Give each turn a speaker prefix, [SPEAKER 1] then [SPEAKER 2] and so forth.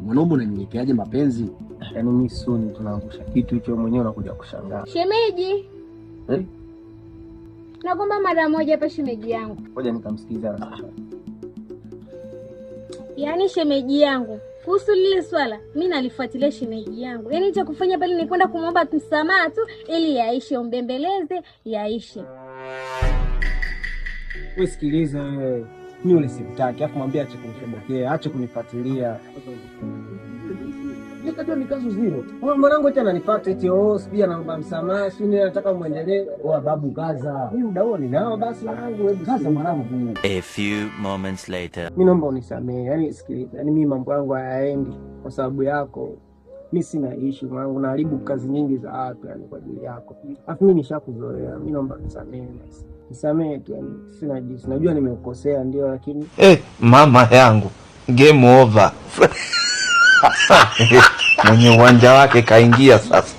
[SPEAKER 1] Mwanaume unanyenyekeaje mapenzi?
[SPEAKER 2] Yaani mimi suni tunaangusha kitu hicho mwenyewe unakuja kushangaa.
[SPEAKER 3] Shemeji. Naomba mara moja hapa shemeji yangu.
[SPEAKER 2] Ngoja nikamsikiza anasema.
[SPEAKER 3] Yaani shemeji yangu, kuhusu lile swala, mimi nalifuatilia shemeji yangu. Yaani cha kufanya pale ni kwenda kumwomba msamaha tu ili yaishe, umbembeleze, yaishe.
[SPEAKER 2] Wewe sikiliza wewe. Mimi ule simtaki, afu mwambie ache kunishobokea, ache kunifuatilia. Nikajua ni kazi zero. Mwanangu tena ananifuata eti sijui anaomba msamaha, sijui nataka muendelee. Babu kaza. Mimi muda huo ninao basi mwanangu, wewe kaza mwanangu.
[SPEAKER 4] A few moments later.
[SPEAKER 2] Mimi naomba unisamehe. Yaani sikiliza, yaani mimi mambo yangu hayaendi kwa sababu yako. Mimi sina issue mwanangu, naharibu kazi nyingi za watu yani kwa ajili yako. Afu mimi nishakuzoea. Mimi naomba unisamehe basi. Nisamehe tu yani, sina jinsi. Najua nimekosea ndio lakini
[SPEAKER 5] mama yangu game over. Mwenye uwanja wake kaingia sasa.